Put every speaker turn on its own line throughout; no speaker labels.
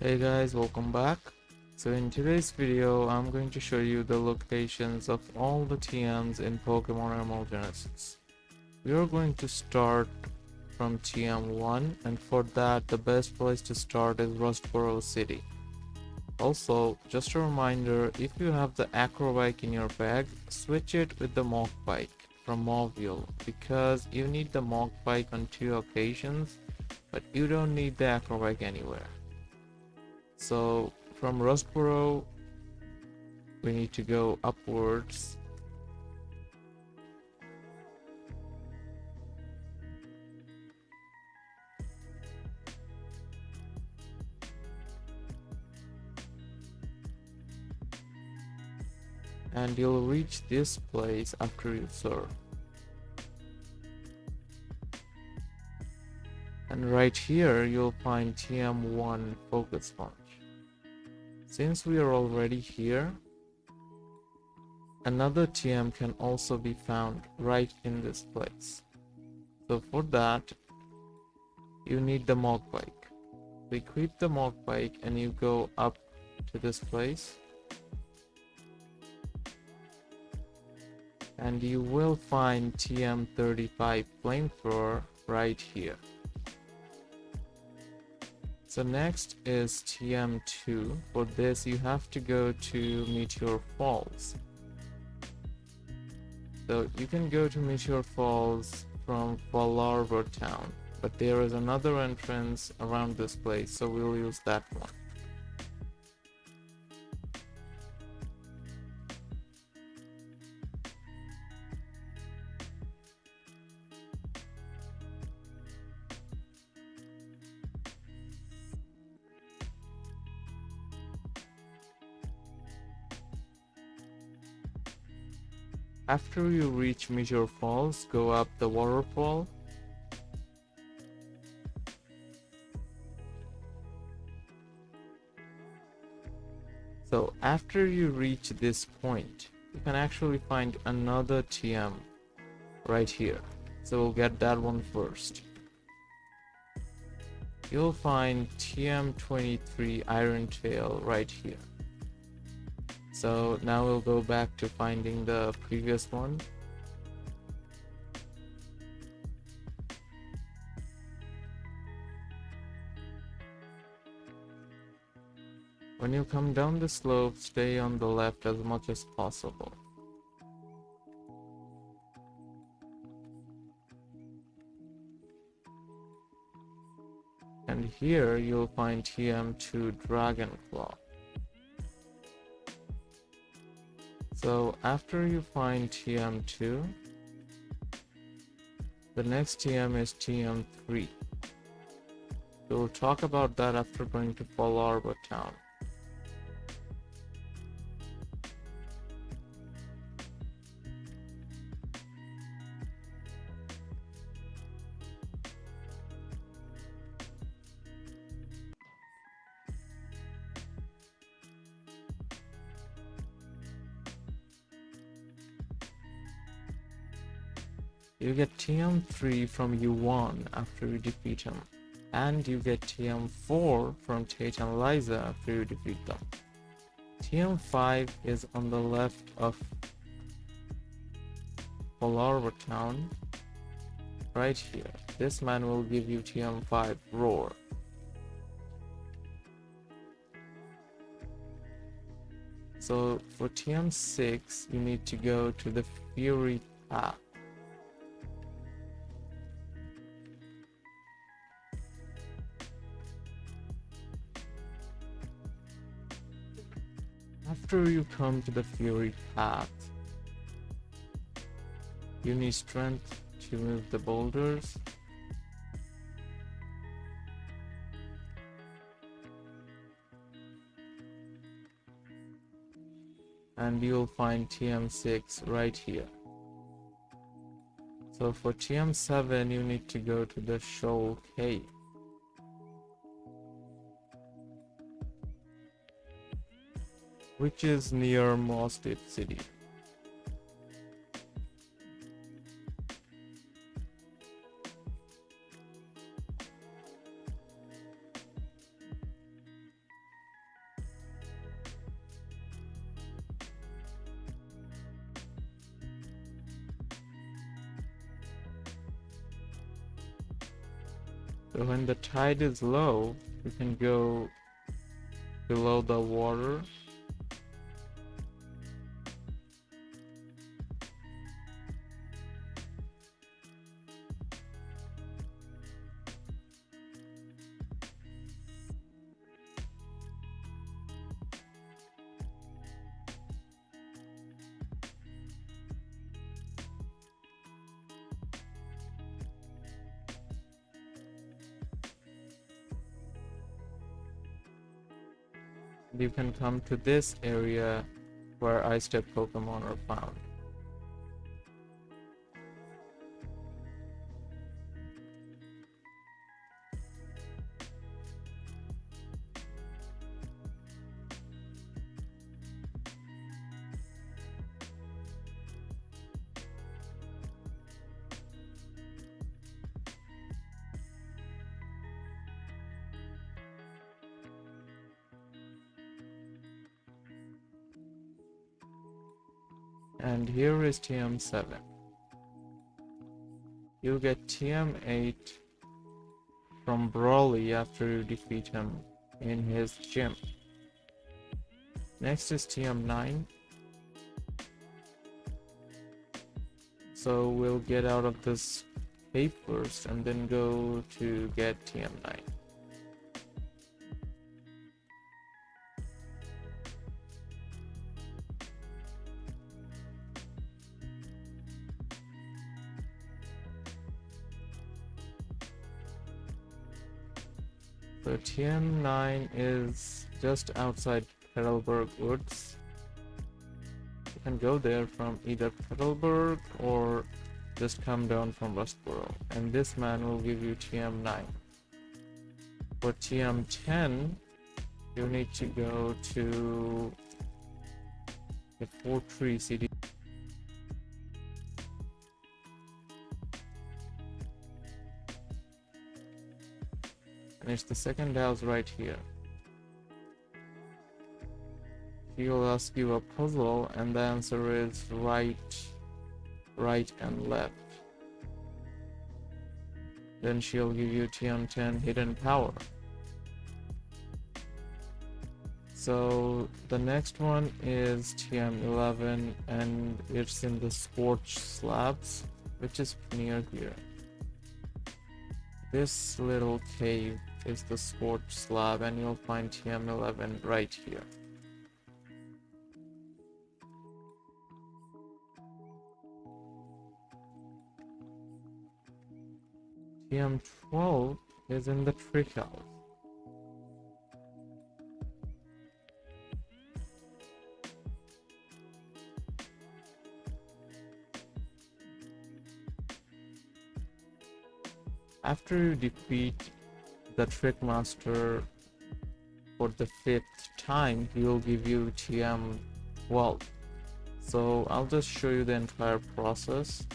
Hey guys, welcome back. So in today's video, I'm going to show you the locations of all the TMs in Pokemon Emerald Genesis. We are going to start from TM1, and for that, the best place to start is Rustboro City. Also, just a reminder, if you have the Acro Bike in your bag, switch it with the Mach Bike from Mauville, because you need the Mach Bike on 2 occasions, but you don't need the Acro Bike anywhere. So from Rustboro, we need to go upwards. And you'll reach this place after you surf. And right here, you'll find TM1 Focus Sponge. Since we are already here, another TM can also be found right in this place. So for that, you need the Mach Bike. So equip the Mach Bike and you go up to this place. And you will find 𝘀𝗵𝗶𝗵𝗵 Flamethrower right here. So next is TM2. For this, you have to go to Meteor Falls. So you can go to Meteor Falls from 𝘀𝗹𝗶𝗵𝗵 town, but there is another entrance around this place, so we'll use that one. After you reach Meteor Falls, go up the waterfall. So after you reach this point, you can actually find another TM right here. So we'll get that one first. You'll find TM23 Iron Tail right here. So now we'll go back to finding the previous one. When you come down the slope, stay on the left as much as possible. And here you'll find TM2 Dragonclaw. So after you find TM2, the next TM is TM3. We'll talk about that after going to 𝘀𝗹𝗶𝗵𝗵 town. You get TM3 from Yuan after you defeat him, and you get TM4 from Tate and Liza after you defeat them. TM5 is on the left of 𝘀𝗹𝗶𝗵 town, right here. This man will give you TM5 Roar. So for TM6, you need to go to the Fury Path. After you come to the Fury Path, you need strength to move the boulders. And you'll find TM6 right here. So for TM7, you need to go to the Shoal Cave. Which is near 𝘂𝗡 City. So when the tide is low, you can go below the water. You can come to this area where ice type Pokemon are found. And here is TM7. You get TM8 from Brawly after you defeat him in his gym. Next is TM9. So we'll get out of this cave first and then go to get TM9. So TM9 is just outside 𝘀𝗶𝗶𝗵𝘁𝗹𝘆 Woods. You can go there from either 𝘀𝗶𝗶𝗵𝘁𝗹𝘆 or just come down from Rustboro, and this man will give you TM9. For TM10, you need to go to the 𝘂𝗶𝗁𝗃. And it's the second house right here. He'll ask you a puzzle, and the answer is right, and left. Then she'll give you TM10 hidden power. So the next one is TM11, and it's in the Scorch Slabs, which is near here. This little cave is the Scorch Slab, and you'll find TM11 right here. TM12 is in the Trick House. After you defeat the Trick Master for the 5th time, he will give you TM12. So I'll just show you the entire process.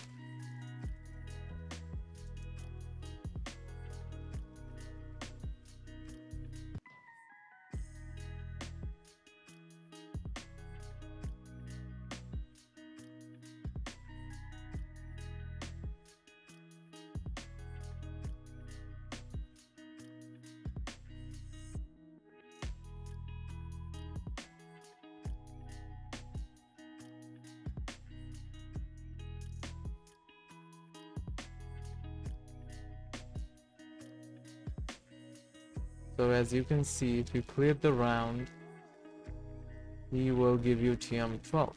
So as you can see, if you clear the round, he will give you TM12.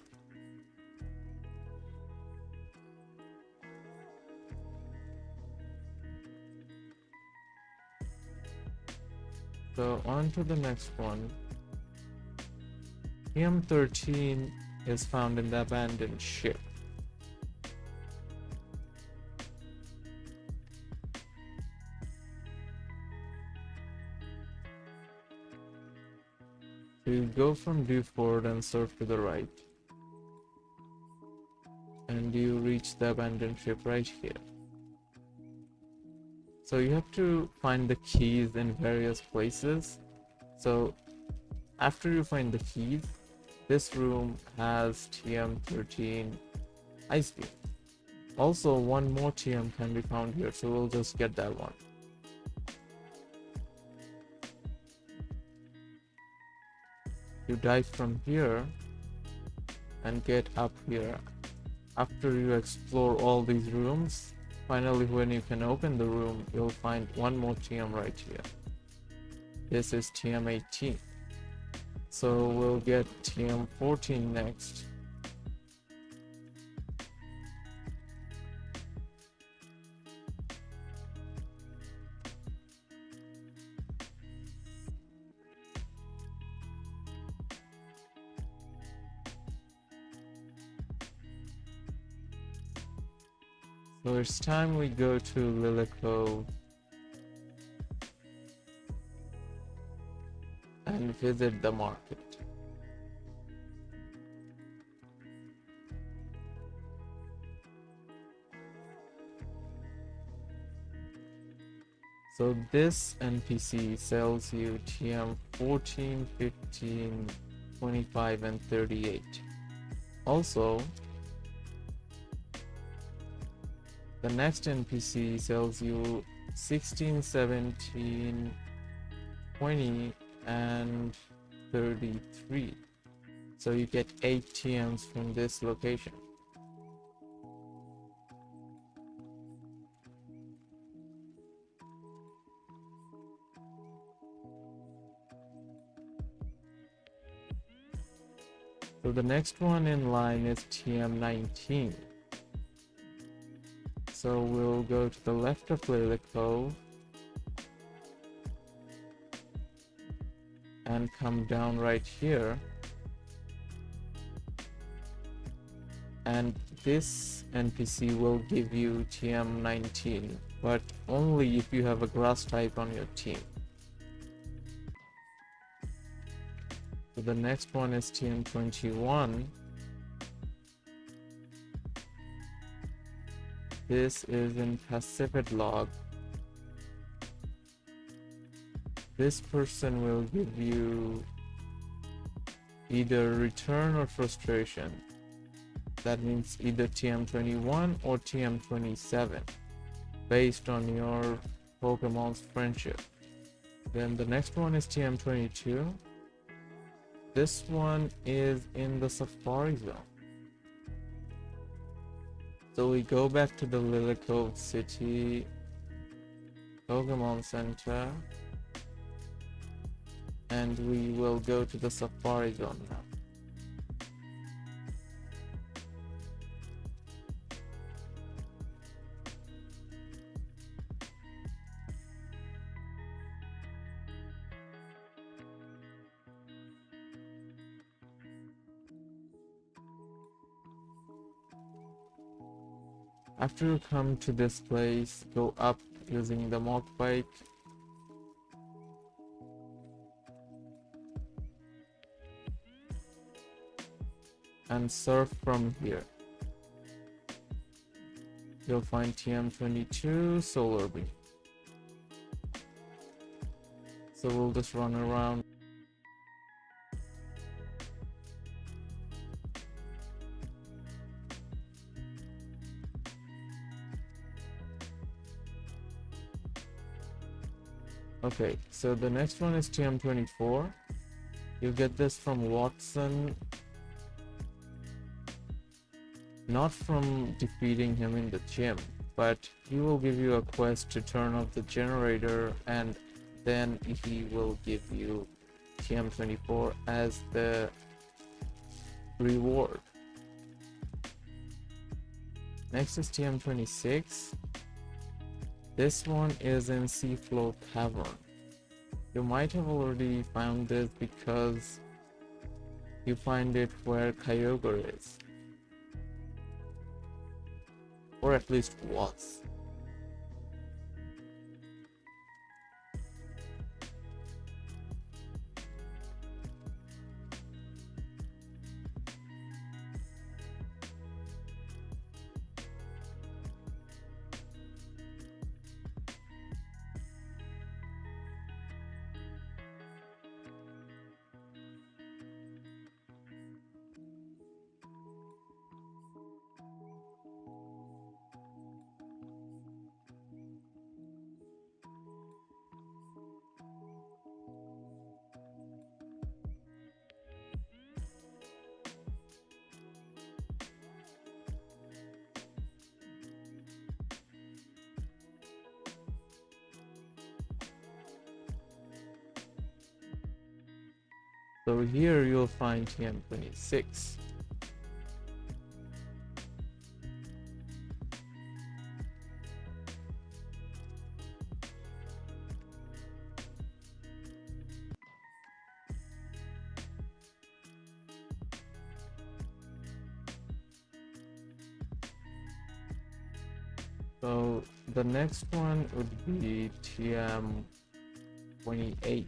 So on to the next one. TM13 is found in the abandoned ship. You go from Dewford and surf to the right, and you reach the abandoned ship right here. So you have to find the keys in various places. So after you find the keys, this room has TM13 Ice Beam. Also, one more TM can be found here, so we'll just get that one. You dive from here and get up here. After you explore all these rooms, finally when you can open the room, you'll find one more TM right here. This is TM18. So we'll get TM14 next. So it's time we go to 𝘂𝗶𝗶𝗵𝘁𝗹𝘆 and visit the market. So this NPC sells you TM 14, 15, 25 and 38. Also, the next NPC sells you 16, 17, 20 and 33. So you get 8 TMs from this location. So the next one in line is TM19. So we'll go to the left of 𝘂𝗶𝗶𝗵 and come down right here. And this NPC will give you TM19, but only if you have a grass type on your team. So the next one is TM21. This is in 𝘀𝗶𝗵𝗆. This person will give you either return or frustration. That means either TM21 or TM27 based on your Pokemon's friendship. Then the next one is TM22. This one is in the Safari Zone. So we go back to the 𝘂𝗶𝗶𝗵𝘁𝗹𝘆 City Pokemon Center and we will go to the Safari Zone now. After you come to this place, go up using the mock bike. And surf from here. You'll find TM22 Solar Beam. So we'll just run around. Okay, so the next one is TM24. You get this from Watson, not from defeating him in the gym, but he will give you a quest to turn off the generator and then he will give you TM24 as the reward. Next is TM26. This one is in Seafloor Cavern. You might have already found this because you find it where Kyogre is. Or at least was. So here you'll find TM26. So the next one would be TM28.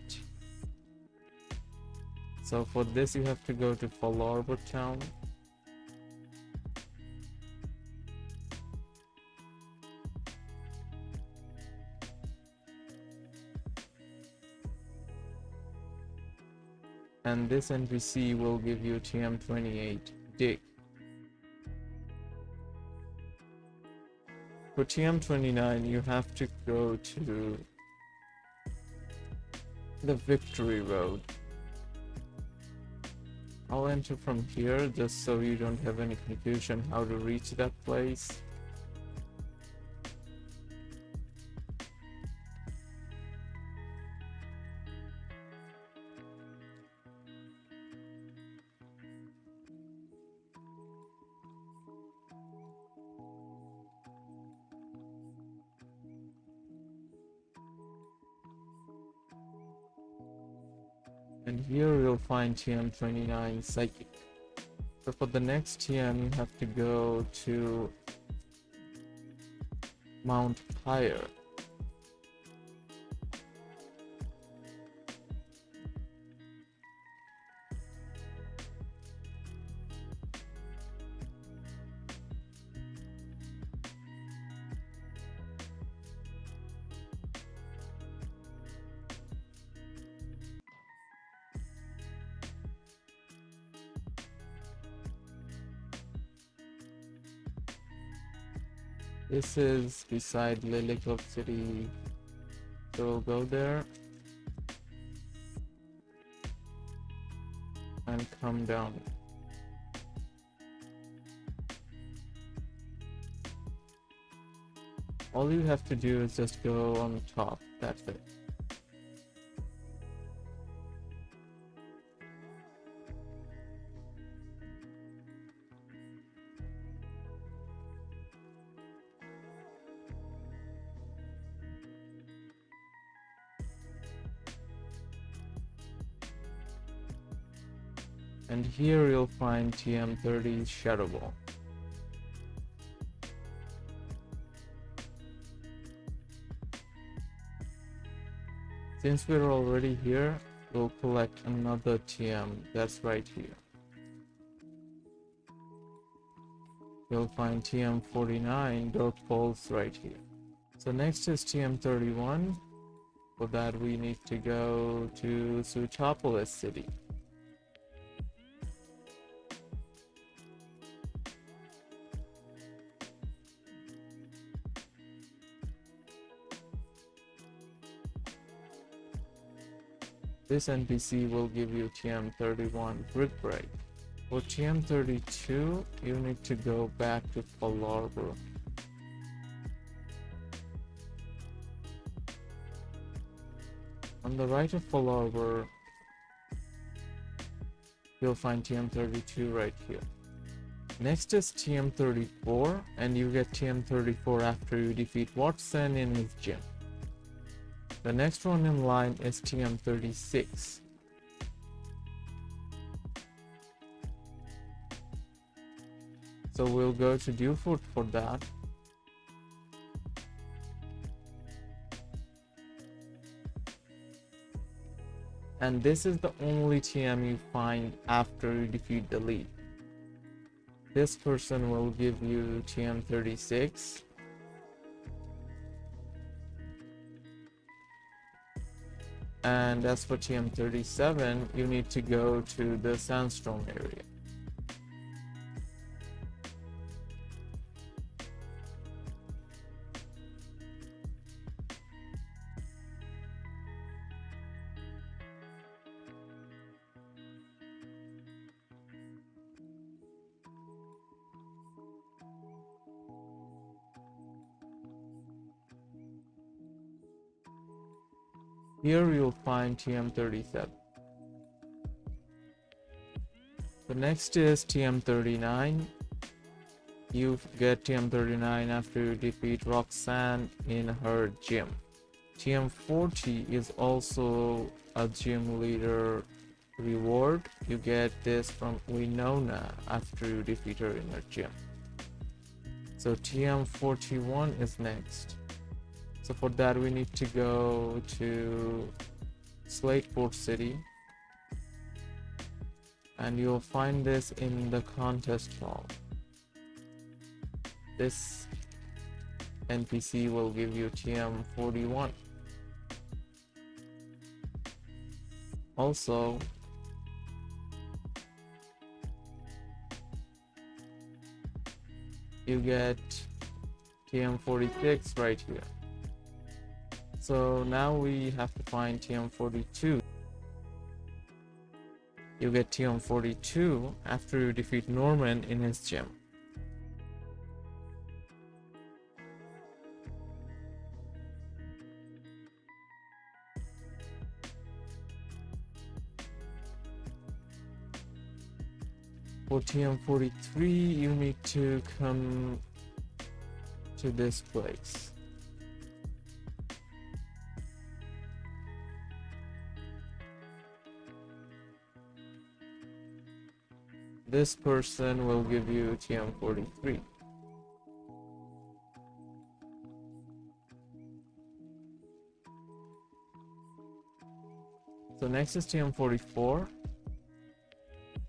So for this you have to go to 𝗂𝗨𝗶𝗴𝗵𝘁𝗹𝘆 town. And this NPC will give you TM28 dig. For TM29 you have to go to the Victory Road. I'll enter from here just so you don't have any confusion how to reach that place. And here you'll find TM29 Psychic. So for the next TM you have to go to 𝗪𝗏𝗆. This is beside 𝘂𝗹𝗶𝗴𝗵𝘁𝗹𝘆. So we'll go there and come down. All you have to do is just go on top, that's it. And here you'll find TM30𝗪𝗏𝗆. Since we're already here, we'll collect another TM that's right here. You'll find TM49𝗀𝗶𝗆𝗆 right here. So next is TM31. For that we need to go to 𝘂𝗵𝗶𝗴𝗵𝘁𝗹𝘆 city. This NPC will give you TM31 Brick Break. For TM32, you need to go back to 𝗂𝗨𝗶𝗴𝗵𝘁𝗹𝘆. On the right of 𝗂𝗨𝗶𝗴𝗵𝘁𝗹𝘆, you'll find TM32 right here. Next is TM34, and you get TM34 after you defeat Watson in his gym. The next one in line is TM36. So we'll go to Dewford for that. And this is the only TM you find after you defeat the lead. This person will give you TM36. And as for TM37, you need to go to the sandstone area. Here you'll find TM37. The next is 𝗀𝗵𝗃𝗃. You get 𝗀𝗵𝗃𝗃 after you defeat Roxanne in her gym. 𝗀𝗵𝗃𝗀𝗆 is also a gym leader reward. You get this from Winona after you defeat her in her gym. So 𝗀𝗵𝗃𝗀𝗏 is next. So for that we need to go to Slateport City, and you'll find this in the contest hall. This NPC will give you 𝗀𝗵𝗃𝗀𝗏. Also, you get 𝗀𝗵𝗃𝗃𝗃 right here. So now we have to find 𝗀𝗵𝗃𝗃𝗃. You get 𝗀𝗵𝗃𝗃𝗃 after you defeat Norman in his gym. For 𝗀𝗵𝗃𝗃𝗃, you need to come to this place. This person will give you 𝗀𝗵𝗃𝗃𝗃. So next is 𝗀𝗵𝗃𝗃𝗃.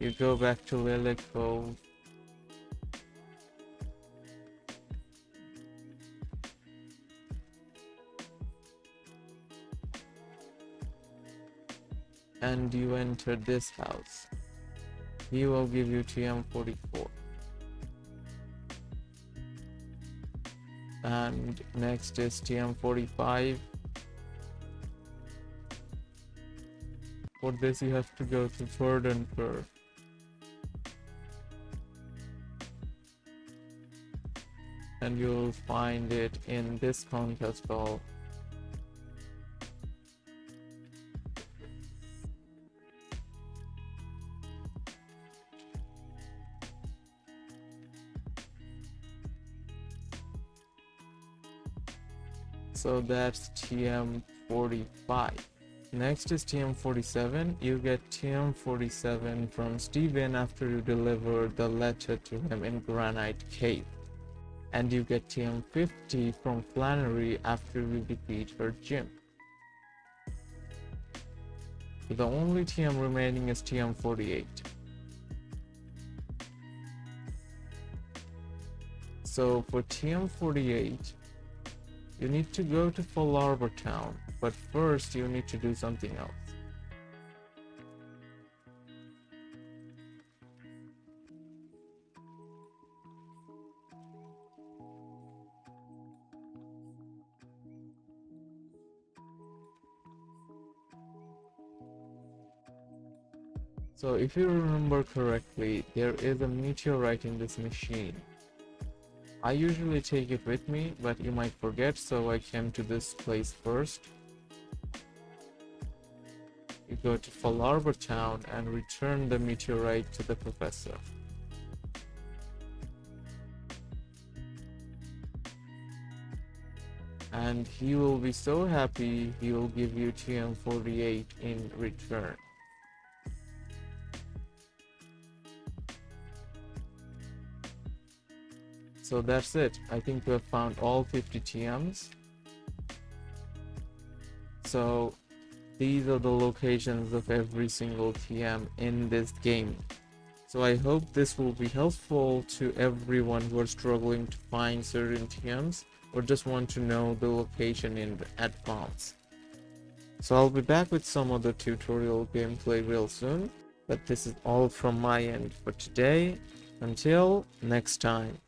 You go back to Lily Cove. And you enter this house. He will give you 𝗀𝗵𝗃𝗃𝗃. And next is 𝗀𝗵𝗃𝗃𝗃. For this you have to go to 𝘀𝗃𝗃𝗃. And you'll find it in this contest hall. So that's 𝗀𝗵𝗃𝗃𝗃. Next is 𝗀𝗵𝗃𝗃𝗃. You get 𝗀𝗵𝗃𝗃𝗃 from Steven after you deliver the letter to him in Granite Cave. And you get 𝗀𝗵𝗃𝗃 from Flannery after you defeat her gym. So the only TM remaining is 𝗀𝗵𝗃𝗃𝗃. So for 𝗀𝗵𝗃𝗃𝗃, you need to go to 𝗀𝗏𝗏 town, but first you need to do something else. So if you remember correctly, there is a meteorite in this machine. I usually take it with me, but you might forget, so I came to this place first. You go to 𝗀𝗏𝗏 town and return the meteorite to the professor. And he will be so happy, he will give you 𝗀𝗵𝗃𝗃𝗃 in return. So that's it. I think we have found all 50 TMs. So these are the locations of every single TM in this game. So I hope this will be helpful to everyone who are struggling to find certain TMs or just want to know the location in advance. So I'll be back with some other tutorial gameplay real soon, but this is all from my end for today. Until next time.